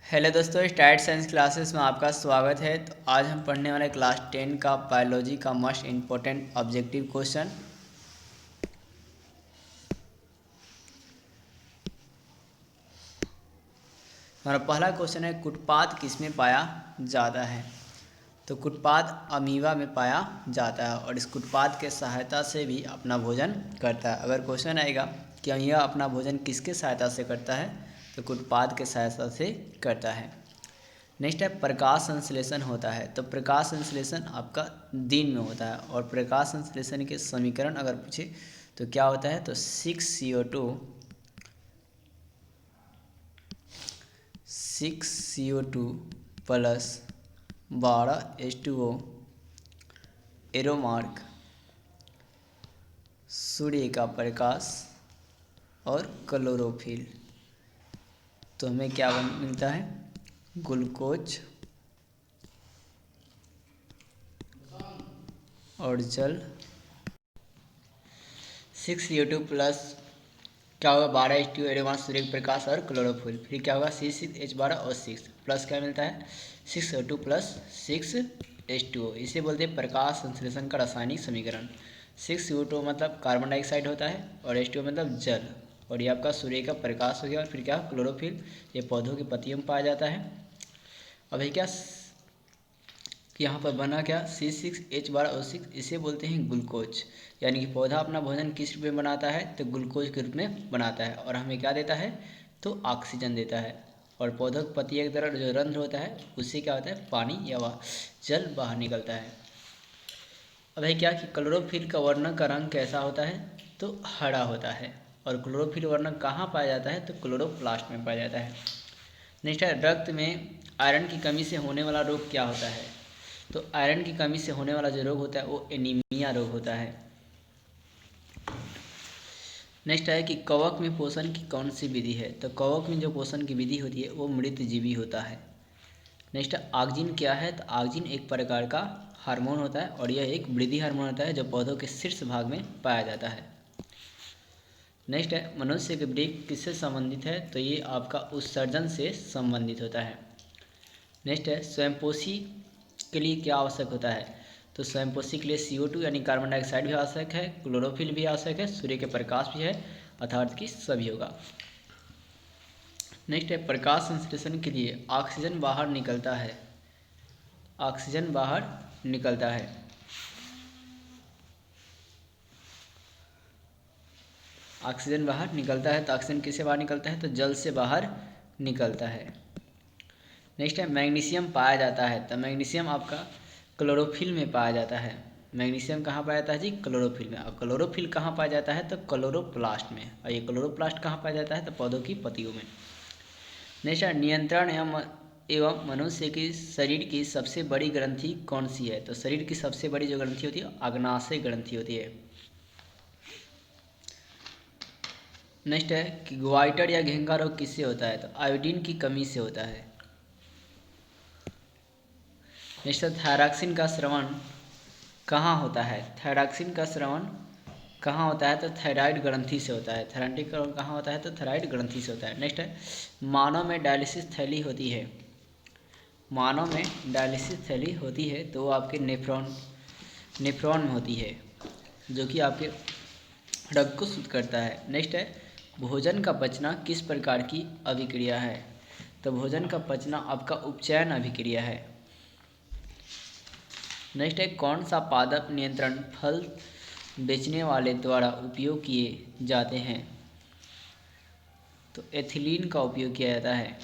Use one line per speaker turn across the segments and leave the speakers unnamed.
Hello दोस्तों, start science classes में आपका स्वागत है। तो आज हम पढ़ने वाले क्लास 10 का बायोलॉजी का मोस्ट इम्पोर्टेंट ऑब्जेक्टिव क्वेश्चन। हमारा पहला क्वेश्चन है, कुटपाद किसमें पाया जाता है। तो कुटपाद अमीबा में पाया जाता है और इस कुटपाद के सहायता से भी अपना भोजन करता है। अगर क्वेश्चन आएगा कि अमीबा अपना भोजन किसके सहायता से करता है, तो कुटपाद के सहायता से करता है। नेक्स्ट है, प्रकाश संश्लेषण होता है। तो प्रकाश संश्लेषण आपका दिन में होता है और प्रकाश संश्लेषण के समीकरण अगर पूछे तो क्या होता है, तो 6CO2 प्लस 12H2O एरोमार्क, सूर्य का प्रकाश और क्लोरोफिल। तो हमें क्या मिलता है, ग्लूकोज और जल। 6CO2 प्लस क्या होगा, 12H2O एरोमार्क, सूर्य का प्रकाश और क्लोरोफिल। फिर क्या होगा, C6H12 और 6 प्लस क्या मिलता है, 6O2 प्लस 6H2O। इसे बोलते हैं प्रकाश संश्लेषण का रासायनिक समीकरण। 6CO2 मतलब कार्बन डाइऑक्साइड होता है और H2O मतलब जल, और ये आपका सूर्य का प्रकाश हो गया। और फिर क्या, क्लोरोफिल, ये पौधों की पत्तियों में पाया जाता है। अब है क्या, यहाँ पर बना क्या, C6H12O6, इसे बोलते हैं ग्लूकोज। यानी कि पौधा अपना भोजन किस रूप में बनाता है, तो ग्लूकोज के रूप में बनाता है और हमें क्या देता है, तो ऑक्सीजन देता है। और पौधों की पत्ती के तरफ जो रंध्र होता है उससे क्या होता है, पानी या जल बाहर निकलता है। अब है क्या कि क्लोरोफिल का वर्णन का रंग कैसा होता है, तो हरा होता है। और क्लोरोफिल वर्णन कहाँ पाया जाता है, तो क्लोरोप्लास्ट में पाया जाता है। नेक्स्ट है, रक्त में आयरन की कमी से होने वाला रोग क्या होता है। तो आयरन की कमी से होने वाला जो रोग होता है वो एनीमिया रोग होता है। नेक्स्ट है कि कवक में पोषण की कौन सी विधि है। तो कवक में जो पोषण की विधि होती है वो मृतजीवी होता है। नेक्स्ट है, ऑक्जिन क्या है। तो ऑक्जिन एक प्रकार का हार्मोन होता है और यह एक वृद्धि हार्मोन होता है जो पौधों के शीर्ष भाग में पाया जाता है। नेक्स्ट है, मनुष्य के वृक्क किससे संबंधित है। तो ये आपका उत्सर्जन से संबंधित होता है। नेक्स्ट है, स्वयंपोषी के लिए क्या आवश्यक होता है। तो स्वयंपोषी के लिए CO2 यानी कार्बन डाइऑक्साइड भी आवश्यक है, क्लोरोफिल भी आवश्यक है, सूर्य के प्रकाश भी है, अर्थात कि सभी होगा। नेक्स्ट है, प्रकाश संश्लेषण के लिए ऑक्सीजन बाहर निकलता है, ऑक्सीजन बाहर निकलता है। ऑक्सीजन बाहर निकलता है, तो ऑक्सीजन किससे बाहर निकलता है, तो जल से बाहर निकलता है। नेक्स्ट है, मैग्नीशियम पाया जाता है। तो मैग्नीशियम आपका क्लोरोफिल में पाया जाता है। मैग्नीशियम कहाँ पाया जाता है जी, क्लोरोफिल में। और क्लोरोफिल कहाँ पाया जाता है, तो क्लोरोप्लास्ट में। और ये क्लोरोप्लास्ट कहाँ पाया जाता है, तो पौधों की पत्तियों में। नेक्स्ट है, नियंत्रण एवं मनुष्य की शरीर की सबसे बड़ी ग्रंथि कौन सी है। तो शरीर की सबसे बड़ी जो ग्रंथि होती है अग्नाशय ग्रंथि होती है। नेक्स्ट है कि ग्वाइटर या घेंगा रोग किससे होता है। तो आयोडीन की कमी से होता है। नेक्स्ट है, थायरॉक्सिन का स्रावन कहाँ होता है। थायरॉक्सिन का स्रावन कहाँ होता है, तो थायराइड ग्रंथि से होता है। थायराइड कहाँ होता है, तो थायराइड ग्रंथि से होता है। नेक्स्ट है, मानव में डायलिसिस थैली होती है। मानव में डायलिसिस थैली होती है तो वो आपके नेफ्रॉन में होती है, जो कि आपके रक्त को शुद्ध करता है। नेक्स्ट है, भोजन का पचना किस प्रकार की अभिक्रिया है। तो भोजन का पचना आपका उपचयन अभिक्रिया है। नेक्स्ट है, कौन सा पादप नियंत्रण फल बेचने वाले द्वारा उपयोग किए जाते हैं। तो एथिलीन का उपयोग किया जाता है।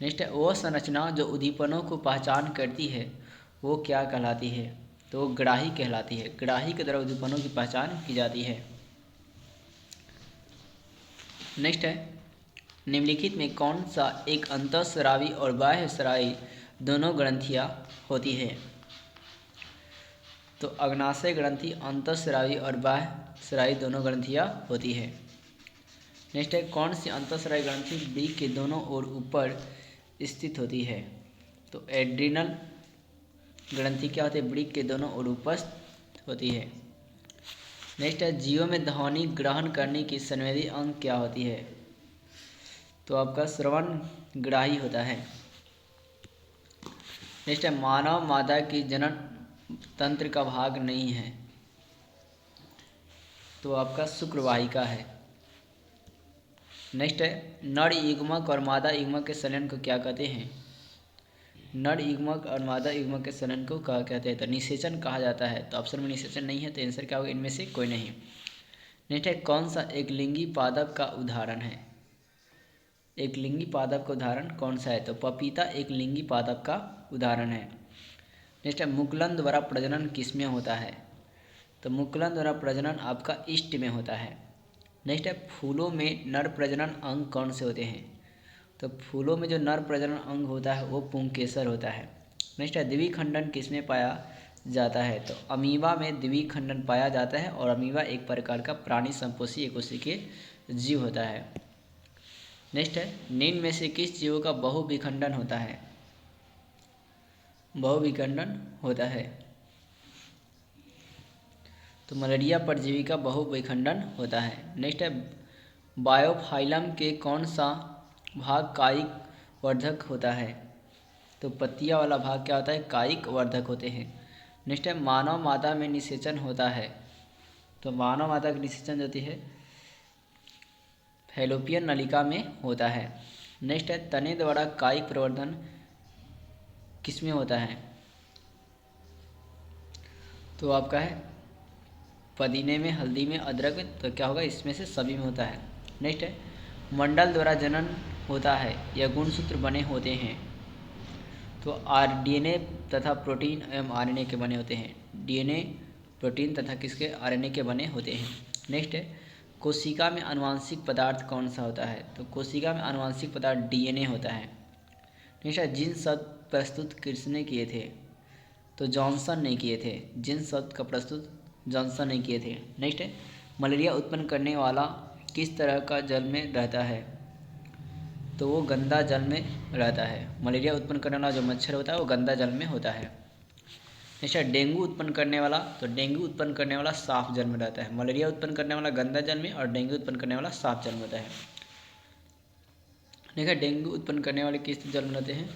नेक्स्ट है, वह संरचना जो उद्दीपनों को पहचान करती है वो क्या कहलाती है। तो वो ग्राही कहलाती है। ग्राही के द्वारा उद्दीपनों की पहचान की जाती है। नेक्स्ट है, निम्नलिखित में कौन सा एक अंतःस्रावी और बाह्यस्रावी दोनों ग्रंथियाँ होती है। तो अग्नाशय ग्रंथि अंतःस्रावी और बाह्यस्रावी दोनों ग्रंथियाँ होती है। नेक्स्ट है, कौन सी अंतःस्रावी ग्रंथि वृक्क के दोनों ओर ऊपर स्थित होती है। तो एड्रिनल ग्रंथि क्या होती है, वृक्क के दोनों ओर ऊपर होती है। नेक्स्ट है, जीवों में ध्वनि ग्रहण करने की संवेदी अंग क्या होती है। तो आपका श्रवण ग्राही होता है। नेक्स्ट है मानव मादा की जनन तंत्र का भाग नहीं है, तो आपका शुक्रवाहिका है। नेक्स्ट है नर युग्मक और मादा युग्मक के संलयन को क्या कहते हैं? नर युग्मक और मादा युग्मक के संलयन को क्या कहते हैं? तो निषेचन कहा जाता है। तो ऑप्शन में निषेचन नहीं है, तो आंसर क्या होगा? इनमें से कोई नहीं। नेक्स्ट है कौन सा एक लिंगी पादप का उदाहरण है? एक लिंगी पादप का उदाहरण कौन सा है? तो पपीता एक लिंगी पादप का उदाहरण है। नेक्स्ट है मुकुलन द्वारा प्रजनन किसमें होता है? तो मुकुलन द्वारा प्रजनन आपका ईस्ट में होता है। नेक्स्ट है फूलों में नर प्रजनन अंग कौन से होते हैं? तो फूलों में जो नर प्रजनन अंग होता है वो पुंकेसर होता है। नेक्स्ट है द्विखंडन किसमें पाया जाता है? तो अमीबा में द्विखंडन पाया जाता है, और अमीबा एक प्रकार का प्राणी संपोषी एकोशिकीय जीव होता है। नेक्स्ट है निम्न में से किस जीवों का बहुविखंडन होता है? बहुविखंडन होता है, तो मलेरिया परजीवी का बहुविखंडन होता है। नेक्स्ट है बायोफाइलम के कौन सा भाग कायिक वर्धक होता है? तो पत्तियां वाला भाग क्या होता है? कायिक वर्धक होते हैं। नेक्स्ट है मानव मादा में निषेचन होता है, तो मानव मादा की निषेचन होती है फैलोपियन नलिका में होता है। नेक्स्ट है तने द्वारा कायिक प्रवर्धन किसमें होता है? तो आपका है पुदीने में, हल्दी में, अदरक में, तो क्या होगा? इसमें से सभी में होता है। नेक्स्ट है मंडल द्वारा जनन होता है या गुणसूत्र बने होते हैं? तो डीएनए तथा प्रोटीन एवं आरएनए के बने होते हैं। डीएनए, प्रोटीन तथा किसके? आरएनए के बने होते हैं। नेक्स्ट है कोशिका में आनुवांशिक पदार्थ कौन सा होता है? तो कोशिका में आनुवांशिक पदार्थ डीएनए होता है। नेक्स्ट है जिन शब्द प्रस्तुत किसने किए थे? तो जॉनसन ने किए थे। जिन शब्द का प्रस्तुत जॉनसन ने किए थे। नेक्स्ट है मलेरिया उत्पन्न करने वाला किस तरह का जल में रहता है? तो वो गंदा जल में रहता है। मलेरिया उत्पन्न करने वाला जो मच्छर होता है वो गंदा जल में होता है। नेक्स्ट है डेंगू उत्पन्न करने वाला, तो डेंगू उत्पन्न करने वाला साफ जल में रहता है। मलेरिया उत्पन्न करने वाला गंदा जल में, और डेंगू उत्पन्न करने वाला साफ जल में होता है। देखिए डेंगू उत्पन्न करने वाले किस जल में रहते हैं?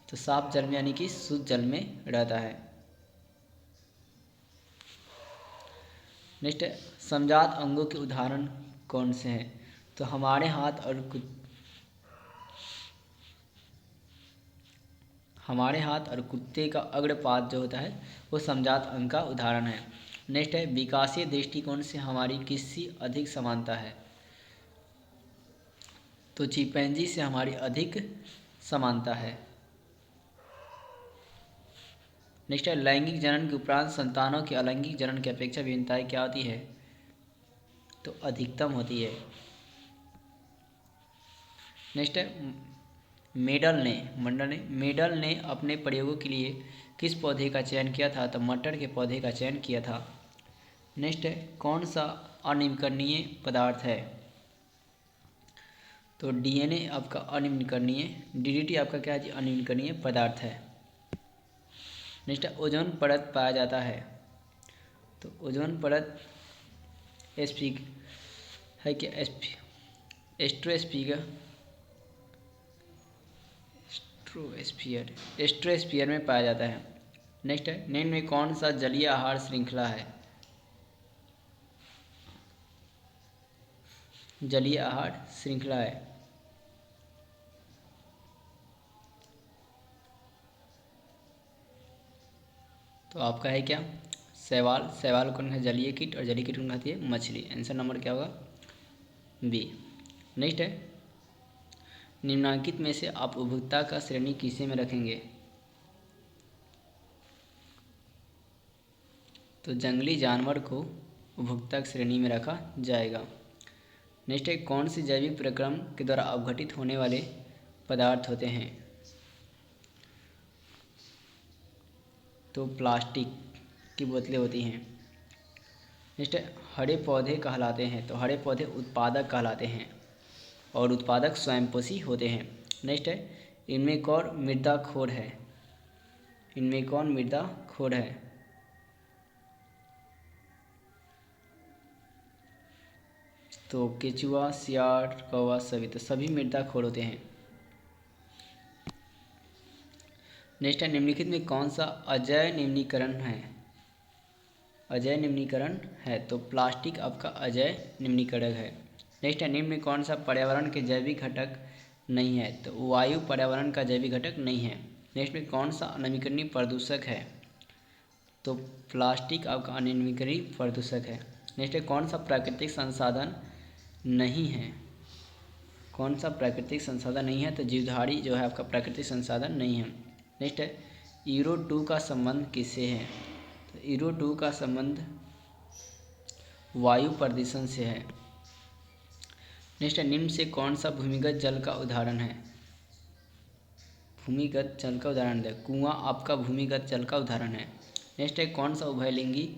तो साफ जल में, यानी कि शुद्ध जल में रहता है। नेक्स्ट है समजात अंगों के उदाहरण कौन से हैं? तो हमारे हाथ और कुत्ते का अग्रपाद जो होता है वो समजात अंग का उदाहरण है। नेक्स्ट है विकासीय दृष्टिकोण से हमारी किससे अधिक समानता है? तो चिंपैंजी से हमारी अधिक समानता है। नेक्स्ट है लैंगिक जनन के उपरांत संतानों के अलैंगिक जनन की अपेक्षा भिन्नताएं क्या होती है? तो अधिकतम होती है। नेक्स्ट है मेडल ने अपने प्रयोगों के लिए किस पौधे का चयन किया था? तो मटर के पौधे का चयन किया था। नेक्स्ट है कौन सा अनिम्नकरणीय पदार्थ है? तो डीएनए आपका अनिम्नकरणीय, डीडीटी आपका क्या है? अनिम्नकरणीय पदार्थ है। नेक्स्ट है ओजोन परत पाया जाता है, तो ओजोन परत एस्फीग है क्या? एस्ट्रोस्फीयर में पाया जाता है। नेक्स्ट है निम्न में कौन सा जलीय आहार श्रृंखला है? जलीय आहार श्रृंखला है। तो आपका है क्या? शैवाल कौन है? जलीय कीट, और जलीय कीट कौन खाती है? मछली। आंसर नंबर क्या होगा? बी। नेक्स्ट है निम्नलिखित में से आप उपभोक्ता का श्रेणी किसे में रखेंगे? तो जंगली जानवर को उपभोक्ता श्रेणी में रखा जाएगा। नेक्स्ट है कौन सी जैविक प्रक्रम के द्वारा अपघटित होने वाले पदार्थ होते हैं? तो प्लास्टिक की बोतलें होती हैं। नेक्स्ट है हरे पौधे कहलाते हैं, तो हरे पौधे उत्पादक कहलाते हैं, और उत्पादक स्वयंपोषी होते हैं। नेक्स्ट है इनमें कौन मृदा खोर है? इनमें कौन मृदा खोर है? तो केचुआ, सियार, कौवा सभी, तो सभी मृदा खोर होते हैं। नेक्स्ट है, निम्नलिखित में कौन सा अजैव निम्नीकरण है? अजैव निम्नीकरण है तो प्लास्टिक आपका अजैव निम्नीकरण है। नेक्स्ट है, निम्न में कौन सा पर्यावरण के जैविक घटक नहीं है? तो वायु पर्यावरण का जैविक घटक नहीं है। नेक्स्ट में कौन सा अनवीकरणीय प्रदूषक है? तो प्लास्टिक आपका अनवीकरणीय प्रदूषक है। नेक्स्ट है, कौन सा प्राकृतिक संसाधन नहीं है? कौन सा प्राकृतिक संसाधन नहीं है? तो जीवधारी जो है आपका प्राकृतिक संसाधन नहीं है। नेक्स्ट है, ईरो 2 का संबंध किससे है? तो ईरो 2 का संबंध वायु प्रदूषण से है। नेक्स्ट है, निम्न से कौन सा भूमिगत जल का उदाहरण है? भूमिगत जल का उदाहरण है कुआं आपका भूमिगत जल का उदाहरण है। नेक्स्ट है, कौन सा उभयलिंगी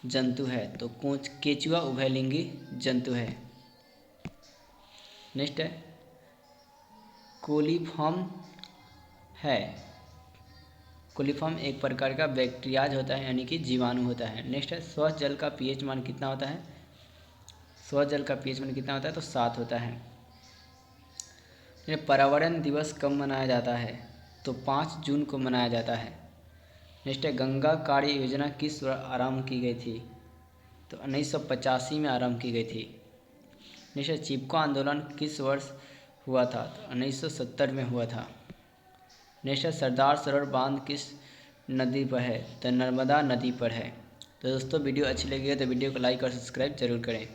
जंतु है? तो केचुआ उभयलिंगी जंतु है। नेक्स्ट है, कोलीफॉर्म है। कोलीफॉर्म एक प्रकार का बैक्टीरियाज होता है, यानी कि जीवाणु होता है। नेक्स्ट है, स्वच्छ जल का पीएच मान कितना होता है? स्वच्छ जल का पीएच मान कितना होता है? तो 7 होता है। पर्यावरण दिवस कब मनाया जाता है? तो 5 जून को मनाया जाता है। नेक्स्ट है, गंगा कार्य योजना किस वर्ष आरंभ की गई थी? तो 1985 में आरंभ की गई थी। नेक्स्ट है, चिपको आंदोलन किस वर्ष हुआ था? तो 1970 में हुआ था। नेक्स्ट है, सरदार सरोवर बांध किस नदी पर है? तो नर्मदा नदी पर है। तो दोस्तों, वीडियो अच्छी लगी है तो वीडियो को लाइक और सब्सक्राइब जरूर करें।